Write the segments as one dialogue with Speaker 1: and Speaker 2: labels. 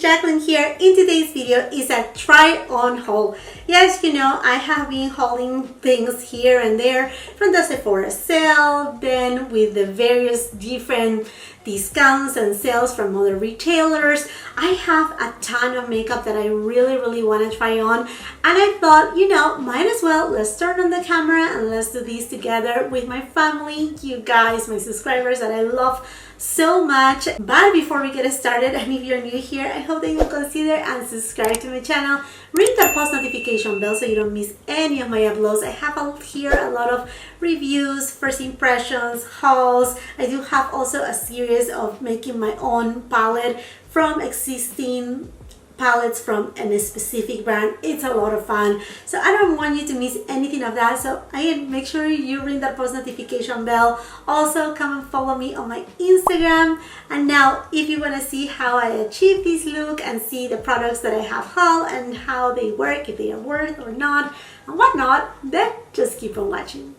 Speaker 1: Jacqueline here. In today's video is a try on haul. Yes, you know, I have been hauling things here and there from the Sephora sale, then with the various different discounts and sales from other retailers. I have a ton of makeup that I really want to try on, and I thought, you know, might as well, let's turn on the camera and let's do this together with my family, you guys, my subscribers that I love so much. But before we get started, and if you're new here, I hope that you'll consider and subscribe to my channel. Ring that post notification bell so you don't miss any of my uploads. I have here a lot of reviews, first impressions, hauls. I do have also a series of making my own palette from existing palettes from a specific brand. It's a lot of fun, so I don't want you to miss anything of that. So make sure you ring that post notification bell. Also, come and follow me on my Instagram. And now, if you want to see how I achieve this look and see the products that I have hauled and how they work, if they are worth or not and whatnot, then just keep on watching.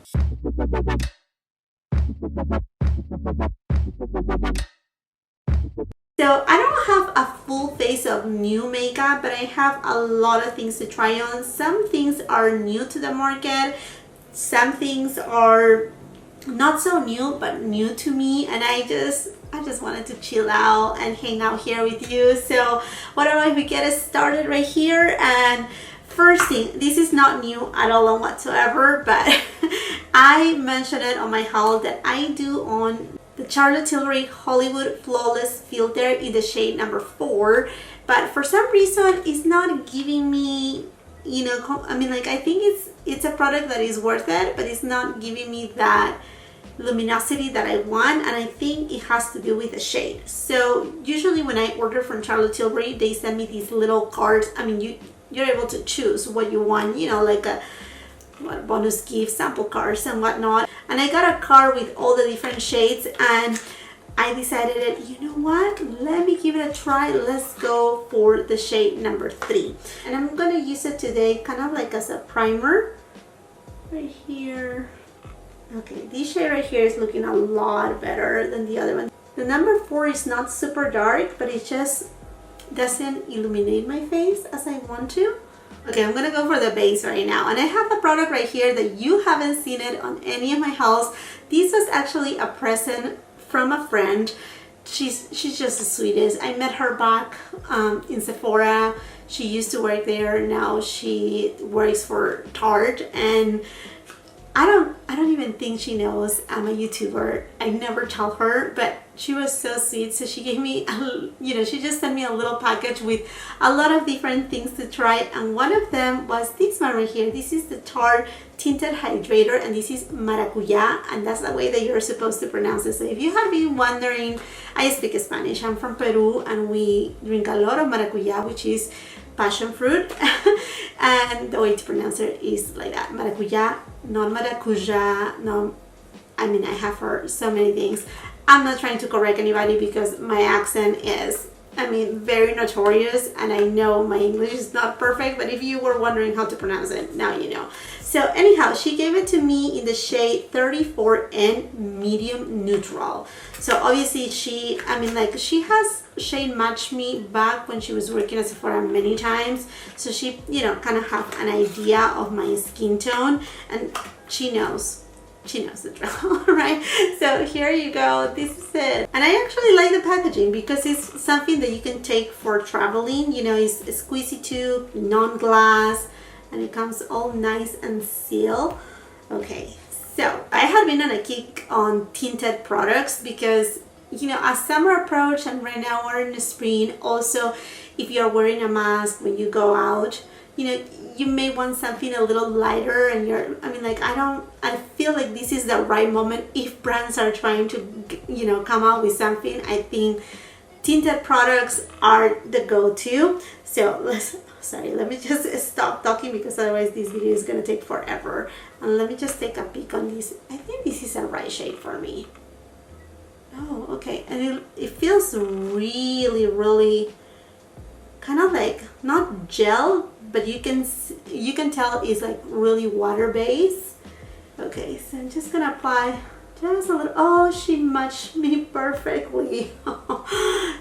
Speaker 1: So I don't have a full face of new makeup, but I have a lot of things to try on. Some things are new to the market, some things are not so new but new to me, and I just wanted to chill out and hang out here with you. So why don't we get started right here? And first thing, this is not new at all whatsoever, but I mentioned it on my haul that I do on the Charlotte Tilbury Hollywood Flawless Filter in the shade number 4, but for some reason it's not giving me, you know, I mean, like, I think it's a product that is worth it, but it's not giving me that luminosity that I want, and I think it has to do with the shade. So usually when I order from Charlotte Tilbury, they send me these little cards. I mean, you're able to choose what you want, you know, like a bonus gift, sample cards and whatnot. And I got a card with all the different shades, and I decided, you know what, let me give it a try. Let's go for the shade number 3, and I'm gonna use it today kind of like as a primer right here. Okay, this shade right here is looking a lot better than the other one. The number 4 is not super dark, but it just doesn't illuminate my face as I want to. Okay, I'm gonna go for the base right now, and I have a product right here that you haven't seen it on any of my hauls. This was actually a present from a friend. She's just the sweetest. I met her back in Sephora. She used to work there. Now she works for Tarte, and I don't even think she knows I'm a YouTuber. I never tell her, but she was so sweet. So she gave me, you know, she just sent me a little package with a lot of different things to try, and one of them was this one right here. This is the Tarte Tinted Hydrator, and this is Maracuja, and that's the way that you're supposed to pronounce it. So if you have been wondering, I speak Spanish. I'm from Peru, and we drink a lot of Maracuja, which is passion fruit, and the way to pronounce it is like that, Maracuja, not Maracuja. No, I mean, I have heard so many things. I'm not trying to correct anybody because my accent is, I mean, very notorious, and I know my English is not perfect, but if you were wondering how to pronounce it, now you know. So anyhow, she gave it to me in the shade 34N Medium Neutral. So obviously she has shade matched me back when she was working at Sephora many times. So she, you know, kind of have an idea of my skin tone, and she knows the drill, right? So here you go, this is it. And I actually like the packaging because it's something that you can take for traveling. You know, it's a squeezy tube, non-glass, and it comes all nice and sealed. Okay, so I had been on a kick on tinted products because, you know, as summer approach, and right now we're in the spring. Also, if you're wearing a mask when you go out, you know, you may want something a little lighter, and I feel like this is the right moment if brands are trying to, you know, come out with something. I think tinted products are the go-to. So let me just stop talking because otherwise this video is gonna take forever. And let me just take a peek on this. I think this is a right shade for me. Oh, okay, and it feels really kind of like not gel, but you can tell it's like really water based. Okay, so I'm just gonna apply Just a little. Oh, she matched me perfectly.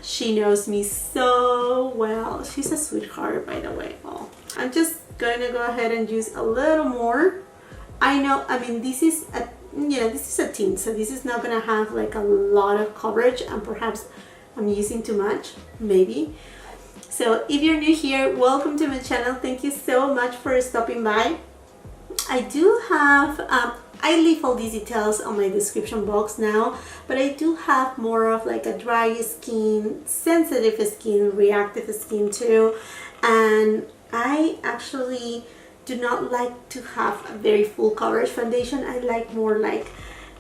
Speaker 1: She knows me so well. She's a sweetheart, by the way. Oh, I'm just going to go ahead and use a little more. I know, I mean, this is a, this is a tint, so this is not going to have like a lot of coverage, and perhaps I'm using too much, maybe. So if you're new here, welcome to my channel. Thank you so much for stopping by. I do have, I leave all these details on my description box now, but I do have more of like a dry skin, sensitive skin, reactive skin too, and I actually do not like to have a very full coverage foundation. I like more like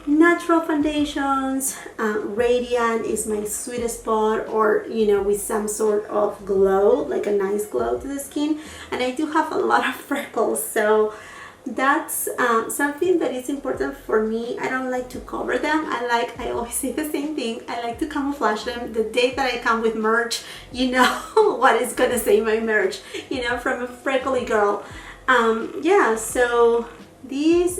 Speaker 1: natural foundations. Radiant is my sweet spot, or with some sort of glow, like a nice glow to the skin. And I do have a lot of freckles, so that's something that is important for me. I don't like to cover them. I always say the same thing, I like to camouflage them. The day that I come with merch, what is gonna say my merch, from a freckly girl. Yeah, so this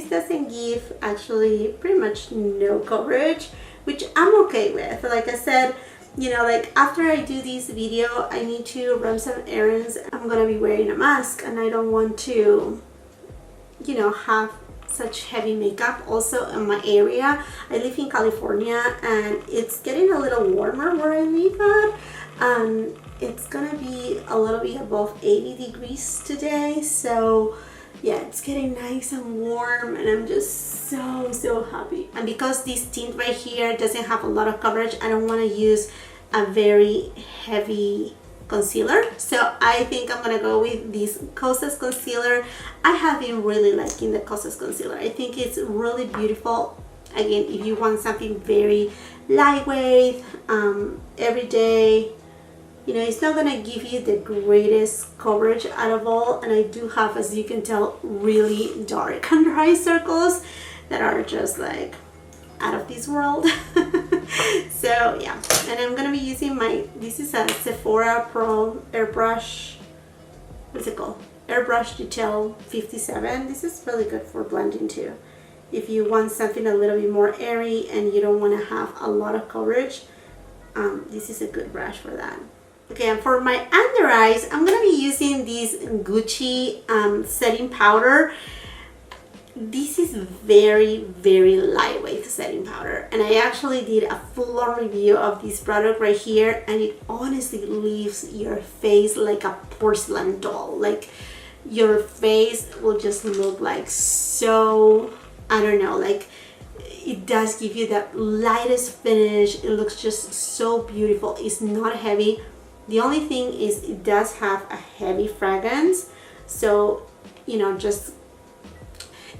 Speaker 1: doesn't give actually pretty much no coverage, which I'm okay with. Like I said, like after I do this video, I need to run some errands. I'm gonna be wearing a mask, and I don't want to have such heavy makeup. Also in my area, I live in California, and it's getting a little warmer where I live at. It's gonna be a little bit above 80 degrees today, so yeah, it's getting nice and warm, and I'm just so happy. And because this tint right here doesn't have a lot of coverage, I don't want to use a very heavy concealer, so I think I'm gonna go with this Kosas concealer. I have been really liking the Kosas concealer. I think it's really beautiful. Again, if you want something very lightweight, everyday, it's not gonna give you the greatest coverage out of all. And I do have, as you can tell, really dark under eye circles that are just like out of this world. So yeah, and I'm gonna be using this is a Sephora Pro Airbrush, what's it called? Airbrush Detail 57. This is really good for blending too. If you want something a little bit more airy and you don't want to have a lot of coverage, this is a good brush for that. Okay, and for my under eyes, I'm gonna be using this Gucci setting powder. This is very lightweight setting powder, and I actually did a full-on review of this product right here, and it honestly leaves your face like a porcelain doll. Like your face will just look like so, I don't know, like it does give you that lightest finish. It looks just so beautiful. It's not heavy. The only thing is it does have a heavy fragrance, so just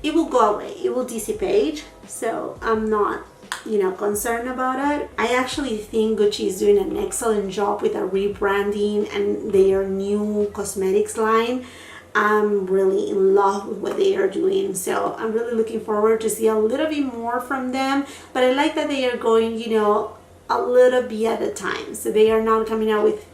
Speaker 1: it will go away, it will dissipate, so I'm not concerned about it. I actually think Gucci is doing an excellent job with a rebranding and their new cosmetics line. I'm really in love with what they are doing, so I'm really looking forward to see a little bit more from them. But I like that they are going a little bit at a time, so they are not coming out with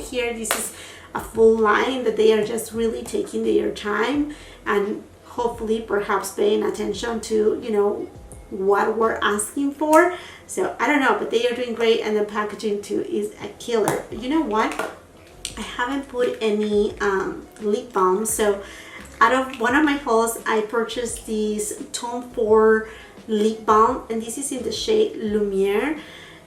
Speaker 1: here this is a full line, that they are just really taking their time and hopefully perhaps paying attention to what we're asking for. So I don't know, but they are doing great, and the packaging too is a killer. You know what, I haven't put any lip balm, so out of one of my hauls I purchased this Tom Ford lip balm, and this is in the shade Lumiere,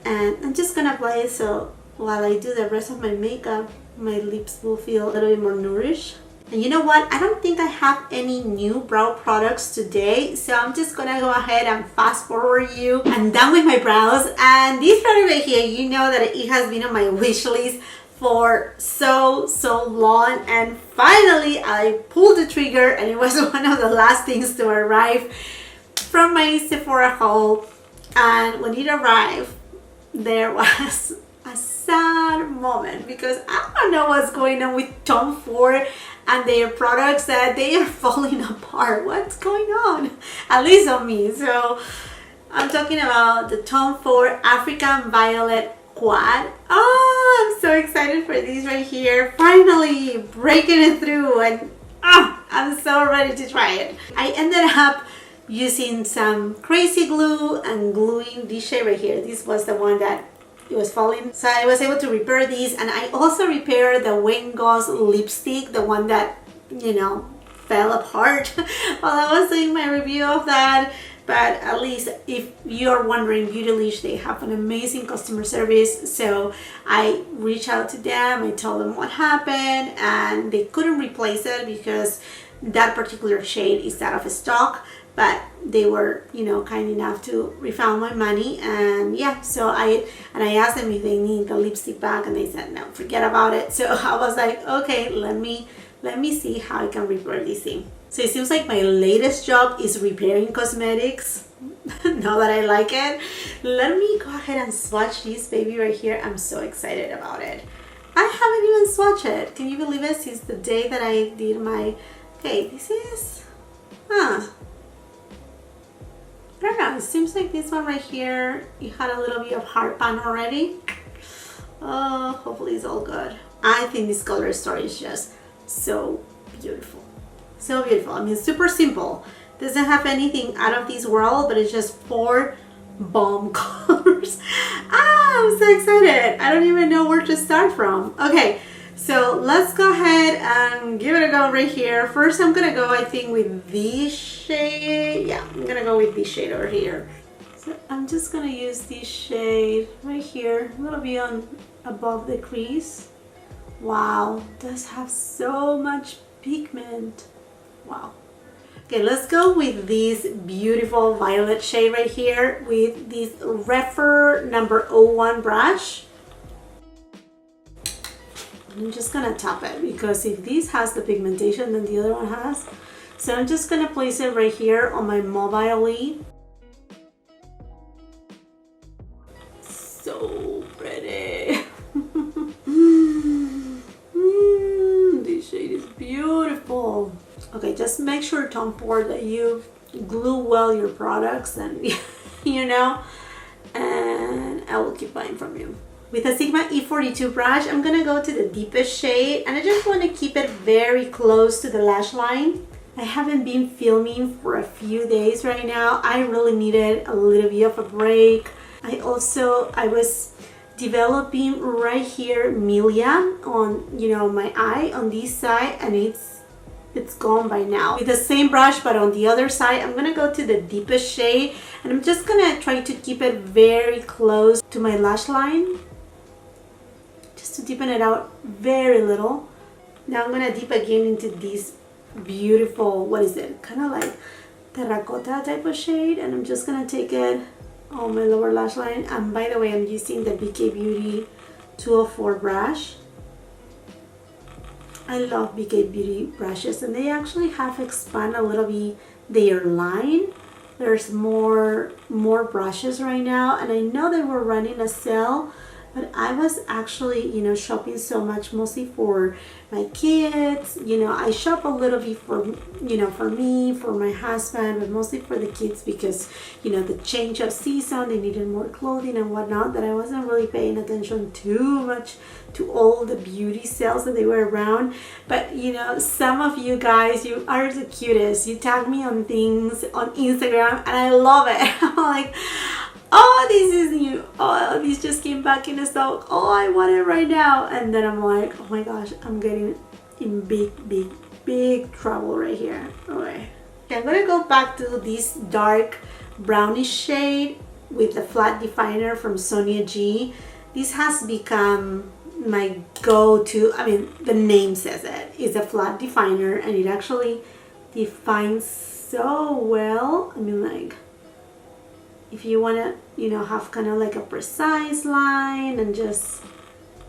Speaker 1: and I'm just gonna apply it, so while I do the rest of my makeup, my lips will feel a little bit more nourished. And you know what, I don't think I have any new brow products today, so I'm just gonna go ahead and fast forward you. I'm done with my brows, and this product right here, you know that it has been on my wish list for so long, and finally I pulled the trigger, and it was one of the last things to arrive from my Sephora haul. And when it arrived, there was a sad moment, because I don't know what's going on with Tom Ford and their products, that they are falling apart. What's going on? At least on me. So I'm talking about the Tom Ford African Violet Quad. Oh, I'm so excited for these right here. Finally breaking it through, and I'm so ready to try it. I ended up using some crazy glue and gluing this shade right here. This was the one that it was falling, so I was able to repair these. And I also repaired the Wayne Goss lipstick, the one that, you know, fell apart while I was doing my review of that. But at least if you're wondering, Beautylish, they have an amazing customer service. So I reached out to them, I told them what happened, and they couldn't replace it because that particular shade is out of stock. But they were, you know, kind enough to refund my money. And yeah, so I asked them if they need the lipstick back, and they said no, forget about it. So I was like, okay, let me see how I can repair this thing. So it seems like my latest job is repairing cosmetics. Now that I like it, let me go ahead and swatch this baby right here. I'm so excited about it. I haven't even swatched it. Can you believe it? Since the day that I did my... Okay, this is... I don't know. It seems like this one right here, it had a little bit of hard pan already. Oh, hopefully it's all good. I think this color story is just so beautiful. So beautiful. I mean, super simple. Doesn't have anything out of this world, but it's just 4 bomb colors. I'm so excited. I don't even know where to start from. Okay, so let's go ahead and give it a go right here. First, I'm gonna go, I think, with this shade. Yeah, I'm gonna go with this shade over here. So I'm just gonna use this shade right here, a little bit on above the crease. Wow, does have so much pigment. Wow. Okay, let's go with this beautiful violet shade right here with this Refer number 01 brush. I'm just gonna tap it because if this has the pigmentation then the other one has. So I'm just gonna place it right here on my mobile lid. So pretty. This shade is beautiful. Okay, just make sure, Tom Ford, that you glue well your products, and you know, and I will keep buying from you. With a Sigma E42 brush, I'm gonna go to the deepest shade, and I just want to keep it very close to the lash line. I haven't been filming for a few days right now. I really needed a little bit of a break. I was developing right here milia on, you know, my eye on this side, and it's gone by now. With the same brush but on the other side, I'm gonna go to the deepest shade, and I'm just gonna try to keep it very close to my lash line, just to deepen it out very little. Now I'm gonna dip again into this beautiful, what is it, kind of like terracotta type of shade, and I'm just gonna take it on my lower lash line. And by the way, I'm using the BK Beauty 204 brush. I love BK Beauty brushes, and they actually have expanded a little bit their line. There's more brushes right now, and I know they were running a sale, but I was actually, you know, shopping so much, mostly for my kids. You know, I shop a little bit for, you know, for me, for my husband, but mostly for the kids because, you know, the change of season, they needed more clothing and whatnot, that I wasn't really paying attention too much to all the beauty sales that they were around. But, you know, some of you guys, you are the cutest. You tag me on things on Instagram, and I love it. I'm like, oh, this is new. Oh, this just came back in stock. Oh, I want it right now. And then I'm like, oh my gosh, I'm getting in big trouble right here. Okay, I'm gonna go back to this dark brownish shade with the flat definer from Sonia G. This has become my go-to. I mean, the name says it. It's a flat definer, and it actually defines so well. I mean, like, if you want to, you know, have kind of like a precise line and just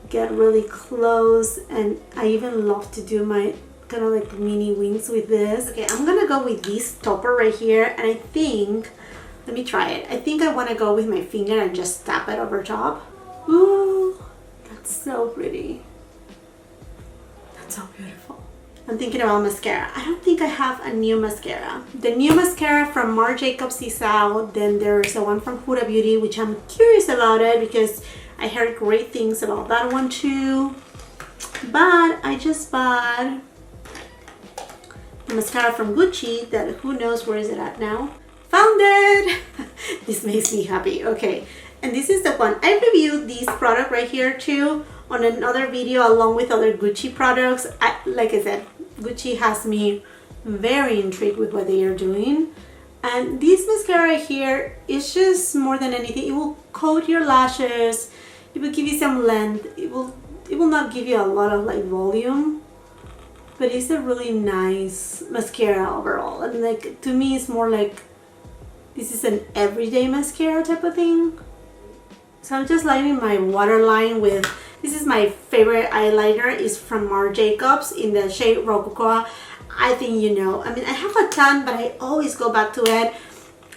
Speaker 1: get really close. And I even love to do my kind of like mini wings with this. Okay, I'm gonna go with this topper right here, and I think, let me try it. I think I want to go with my finger and just tap it over top. Ooh, that's so pretty. That's so beautiful. I'm thinking about mascara. I don't think I have a new mascara. The new mascara from Marc Jacobs is out. Then there's the one from Huda Beauty, which I'm curious about it because I heard great things about that one too. But I just bought the mascara from Gucci that who knows where is it at now. Found it. This makes me happy. Okay, and this is the one. I reviewed this product right here too on another video along with other Gucci products. Like I said, Gucci has me very intrigued with what they are doing. And this mascara here is just more than anything. It will coat your lashes. It will give you some length. It will not give you a lot of like volume, but it's a really nice mascara overall. And like to me, it's more like this is an everyday mascara type of thing. So I'm just lining my waterline with, this is my favorite eyeliner. It's from Marc Jacobs in the shade Rococo. I think you know. I mean, I have a ton, but I always go back to it.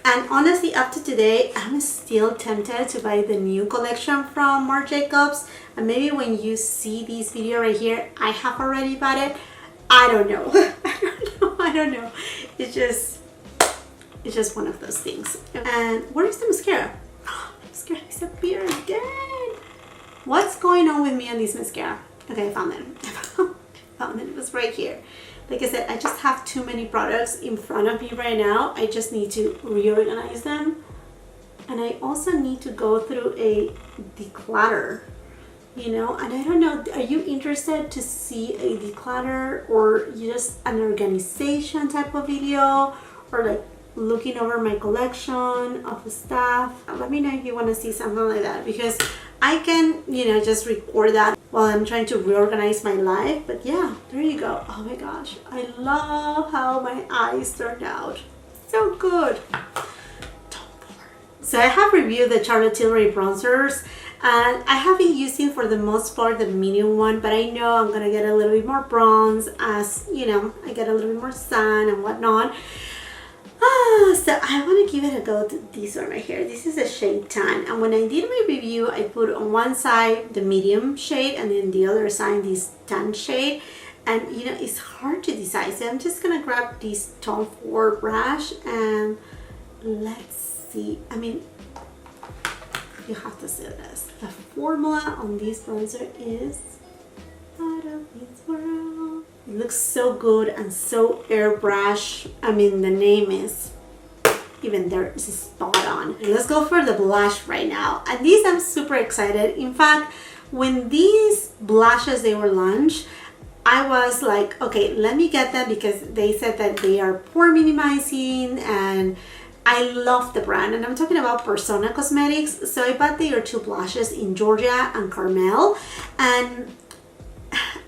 Speaker 1: And honestly, up to today, I'm still tempted to buy the new collection from Marc Jacobs. And maybe when you see this video right here, I have already bought it. I don't know. I don't know. It's just one of those things. And where is the mascara? Oh, the mascara disappeared again. What's going on with me on this mascara? Okay, I found it. Found it. It was right here. Like I said, I just have too many products in front of me right now. I just need to reorganize them. And I also need to go through a declutter, you know. And I don't know, are you interested to see a declutter or just an organization type of video, or like looking over my collection of stuff? Let me know if you want to see something like that, because I can, you know, just record that while I'm trying to reorganize my life. But yeah, there you go. Oh my gosh, I love how my eyes turned out. So good. So I have reviewed the Charlotte Tilbury bronzers, and I have been using for the most part the medium one, but I know I'm gonna get a little bit more bronze as, you know, I get a little bit more sun and whatnot. So I want to give it a go to this one right here. This is a shade Tan, and when I did my review, I put on one side the medium shade and then the other side this tan shade, and you know, it's hard to decide. So I'm just gonna grab this Tom Ford brush and let's see. I mean, you have to see this. The formula on this bronzer is out of this world. It looks so good and so airbrush. I mean, the name is even there, is spot on. And let's go for the blush right now. And these, I'm super excited. In fact, when these blushes they were launched, I was like, okay, let me get them, because they said that they are pore minimizing and I love the brand. And I'm talking about Persona Cosmetics. So I bought their two blushes in Georgia and Carmel, and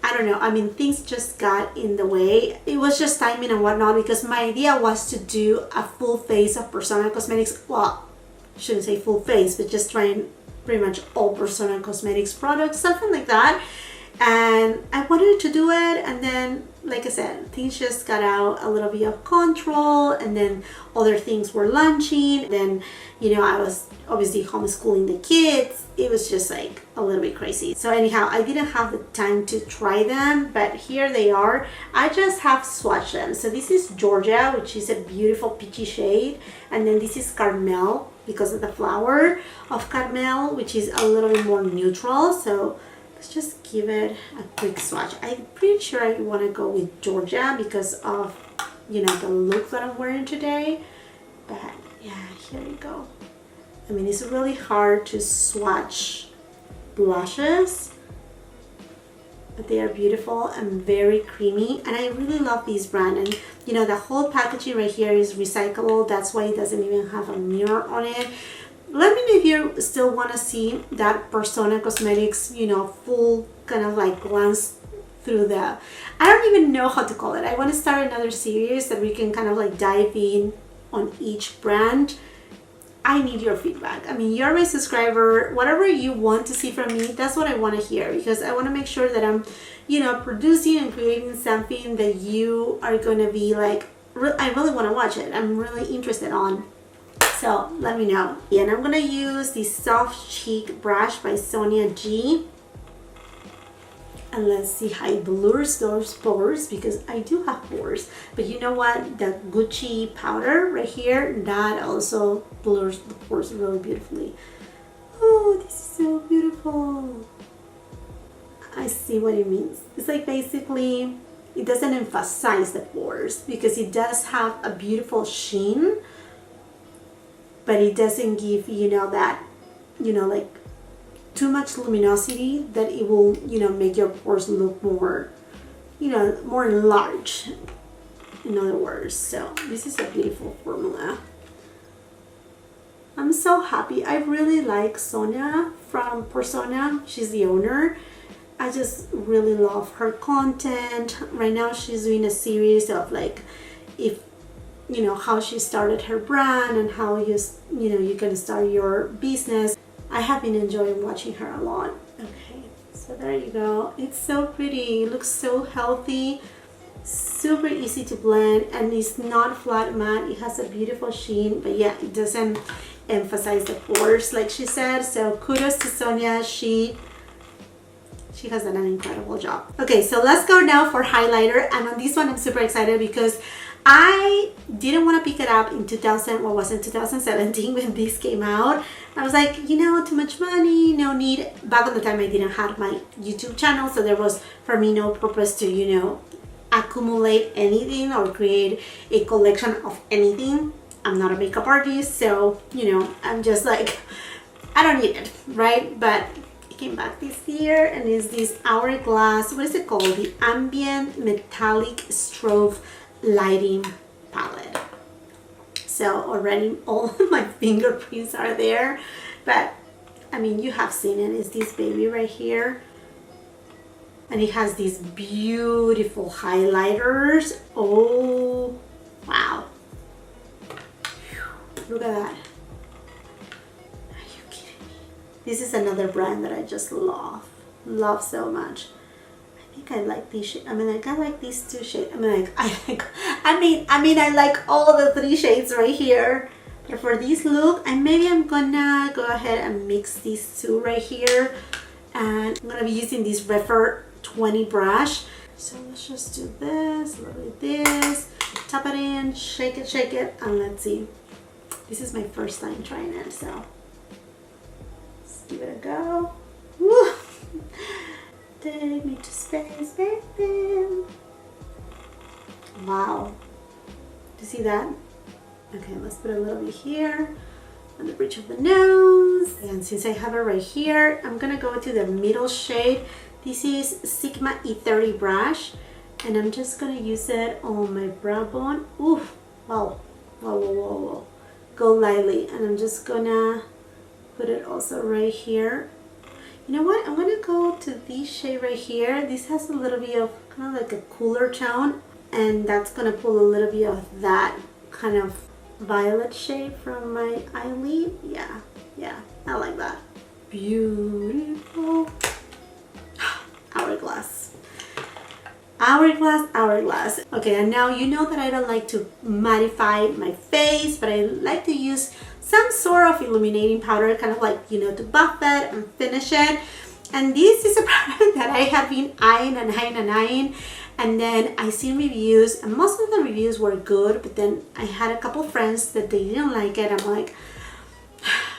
Speaker 1: I don't know, I mean, things just got in the way. It was just timing and whatnot, because my idea was to do a full face of Persona Cosmetics. Well, I shouldn't say full face, but just trying pretty much all Persona Cosmetics products, something like that. And I wanted to do it, and then, like I said, things just got out a little bit of control, and then other things were launching. Then, you know, I was obviously homeschooling the kids. It was just like a little bit crazy. So anyhow, I didn't have the time to try them, but here they are. I just have swatched them. So this is Georgia, which is a beautiful peachy shade, and then this is Carmel, because of the flower of Carmel, which is a little bit more neutral. So let's just give it a quick swatch. I'm pretty sure I want to go with Georgia because of, you know, the look that I'm wearing today. But yeah, here you go. I mean, it's really hard to swatch blushes, but they are beautiful and very creamy, and I really love this brand. And you know, the whole packaging right here is recyclable. That's why it doesn't even have a mirror on it. Let me know if you still want to see that Persona Cosmetics, you know, full kind of like glance through the, I don't even know how to call it. I want to start another series that we can kind of like dive in on each brand. I need your feedback. I mean, you're my subscriber. Whatever you want to see from me, that's what I want to hear, because I want to make sure that I'm, you know, producing and creating something that you are going to be like, I really want to watch it. I'm really interested on. So let me know. And I'm gonna use this Soft Cheek brush by Sonia G. And let's see how it blurs those pores, because I do have pores. But you know what? The Gucci powder right here, that also blurs the pores really beautifully. Oh, this is so beautiful. I see what it means. It's like basically, it doesn't emphasize the pores because it does have a beautiful sheen. but it doesn't give, you know, that, you know, like too much luminosity that it will, you know, make your pores look more, you know, more enlarged, in other words. So this is a beautiful formula. I'm so happy. I really like Sonia from Persona. She's the owner. I just really love her content. Right now she's doing a series of like, if you know, how she started her brand and how you know, you can start your business. I have been enjoying watching her a lot. Okay, so there you go. It's so pretty. It looks so healthy. Super easy to blend, and it's not flat matte. It has a beautiful sheen, but yeah, it doesn't emphasize the pores like she said. So kudos to Sonia. She has done an incredible job. Okay, so let's go now for highlighter, and on this one I'm super excited because I didn't want to pick it up in 2017 when this came out. I was like, you know, too much money, no need. Back on the time I didn't have my YouTube channel, so there was for me no purpose to, you know, accumulate anything or create a collection of anything. I'm not a makeup artist, so, you know, I'm just like, I don't need it, right? But it came back this year, and it's this Hourglass, what is it called? The Ambient Metallic Strobe Lighting Palette. So already all my fingerprints are there, but I mean, you have seen it. It's this baby right here, and it has these beautiful highlighters. Oh wow, look at that. Are you kidding me? This is another brand that I just love so much. I think I like these shades. I mean, like, I like these two shades. I mean, like, I like all the three shades right here. But for this look, maybe I'm gonna go ahead and mix these two right here. And I'm gonna be using this Refer 20 brush. So let's just do this, a little bit of this, tap it in, shake it, and let's see. This is my first time trying it, so let's give it a go. Woo! Take me to space, baby. Wow. Do you see that? Okay, let's put a little bit here on the bridge of the nose. And since I have it right here, I'm gonna go to the middle shade. This is Sigma E30 brush, and I'm just gonna use it on my brow bone. Oof! Wow! Whoa! Go lightly, and I'm just gonna put it also right here. You know what? I'm gonna go to this shade right here. This has a little bit of kind of like a cooler tone, and that's gonna pull a little bit of that kind of violet shade from my eyelid. Yeah, I like that. Beautiful. Hourglass. Okay, and now you know that I don't like to mattify my face, but I like to use some sort of illuminating powder, kind of like, you know, to buff it and finish it. And this is a product that I have been eyeing, and then I seen reviews, and most of the reviews were good, but then I had a couple friends that they didn't like it. I'm like,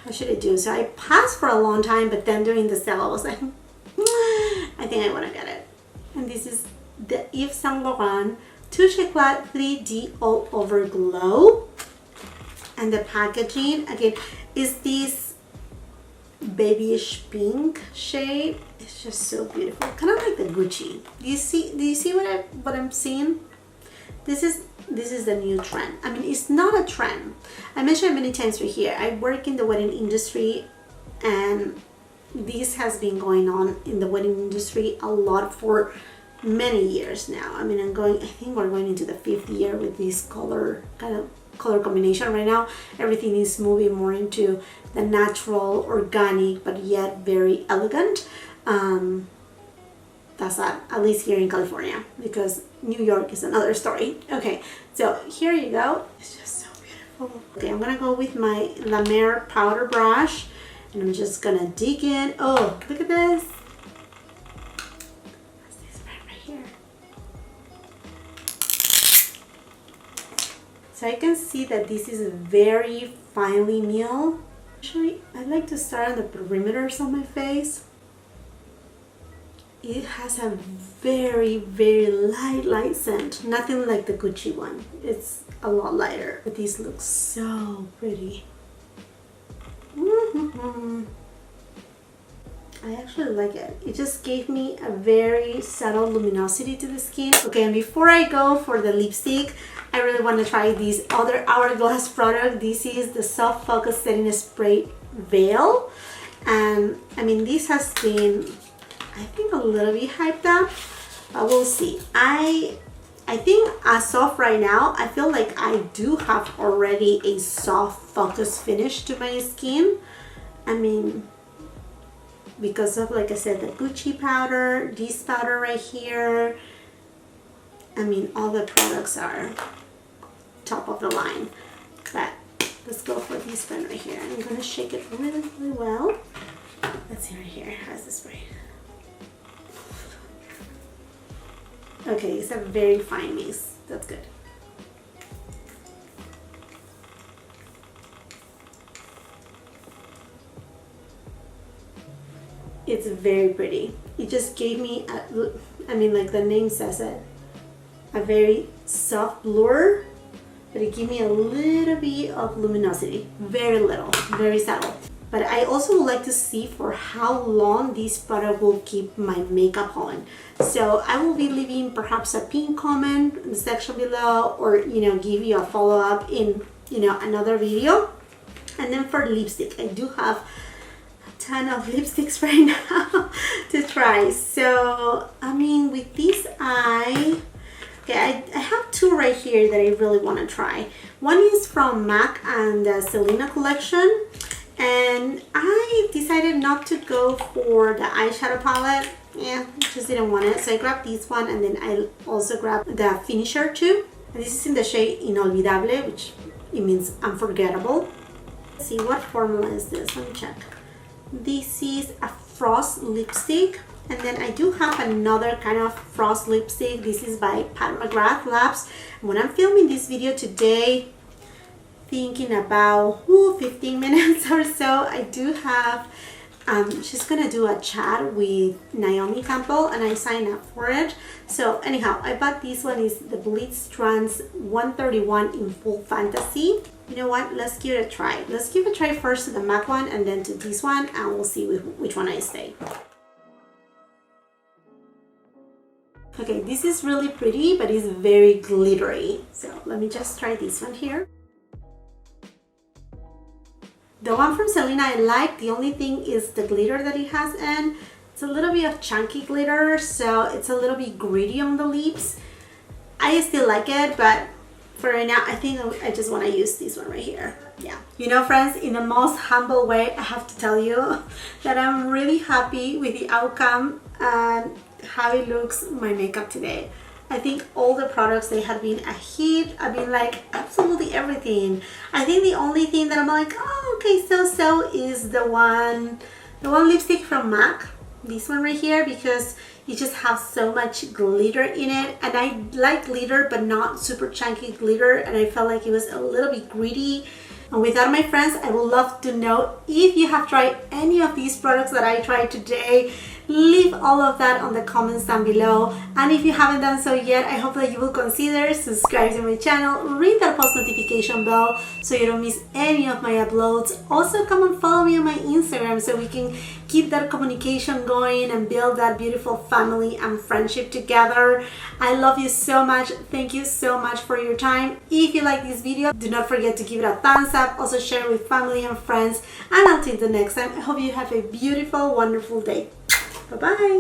Speaker 1: what should I do? So I passed for a long time, but then during the sale I was like, I think I want to get it. And this is the Yves Saint Laurent Touche Eclat 3D All Over Glow. And the packaging, again, is this babyish pink shade. It's just so beautiful, kind of like the Gucci. Do you see what I'm seeing? This is the new trend. I mean, it's not a trend. I mentioned it many times right here. I work in the wedding industry, and this has been going on in the wedding industry a lot for many years now. I mean, I think we're going into the 5th year with this color combination right now. Everything is moving more into the natural, organic, but yet very elegant. That's that, at least here in California, because New York is another story. Okay, so here you go. It's just so beautiful. Okay, I'm gonna go with my La Mer powder brush, and I'm just gonna dig in. Oh, look at this. That's this right here. So I can see that this is very finely milled. Actually, I like to start on the perimeters of my face. It has a very, very light scent. Nothing like the Gucci one. It's a lot lighter. But these look so pretty. I actually like it. It just gave me a very subtle luminosity to the skin. Okay, and before I go for the lipstick, I really want to try this other Hourglass product. This is the Soft Focus Setting Spray Veil. And I mean, this has been, I think, a little bit hyped up, but we'll see. I think as of right now, I feel like I do have already a soft focus finish to my skin. I mean, because of, like I said, the Gucci powder, this powder right here. I mean, all the products are top of the line. But let's go for this one right here. I'm gonna shake it really, really well. Let's see right here. How's the spray? Okay, it's a very fine mist. That's good. It's very pretty. It just gave me a, I mean, like the name says it, a very soft blur, but it gave me a little bit of luminosity. Very little, very subtle. But I also would like to see for how long this product will keep my makeup on. So I will be leaving perhaps a pinned comment in the section below, or, you know, give you a follow-up in, you know, another video. And then for lipstick, I do have ton of lipsticks right now to try. So I mean, with this eye, okay, I have two right here that I really want to try. One is from MAC and the Selena collection, and I decided not to go for the eyeshadow palette. Yeah, just didn't want it, so I grabbed this one, and then I also grabbed the finisher too, and this is in the shade Inolvidable, which it means unforgettable. Let's see, what formula is this? Let me check. This is a frost lipstick, and then I do have another kind of frost lipstick. This is by Pat McGrath Labs. When I'm filming this video today, thinking about 15 minutes or so, I do have she's gonna do a chat with Naomi Campbell, and I signed up for it. So anyhow, I bought this one. Is the Blitz Trans 131 in Full Fantasy. You know what, let's give it a try. Let's give it a try first to the MAC one and then to this one, and we'll see which one I stay. Okay, this is really pretty, but it's very glittery. So let me just try this one here. The one from Selena I like. The only thing is the glitter that it has in. It's a little bit of chunky glitter, so it's a little bit gritty on the lips. I still like it, but for right now, I think I just want to use this one right here. Yeah. You know, friends, in the most humble way, I have to tell you that I'm really happy with the outcome and how it looks, my makeup today. I think all the products, they have been a hit. I've been like absolutely everything. I think the only thing that I'm like, oh, okay, so is the one lipstick from MAC. This one right here, because it just has so much glitter in it, and I like glitter but not super chunky glitter, and I felt like it was a little bit gritty. And with that, my friends, I would love to know if you have tried any of these products that I tried today. Leave all of that on the comments down below, and if you haven't done so yet, I hope that you will consider subscribing to my channel, ring that post notification bell so you don't miss any of my uploads. Also, come and follow me on my Instagram so we can keep that communication going and build that beautiful family and friendship together. I love you so much. Thank you so much for your time. If you like this video, do not forget to give it a thumbs up. Also share it with family and friends, and until the next time, I hope you have a beautiful, wonderful day. Bye-bye.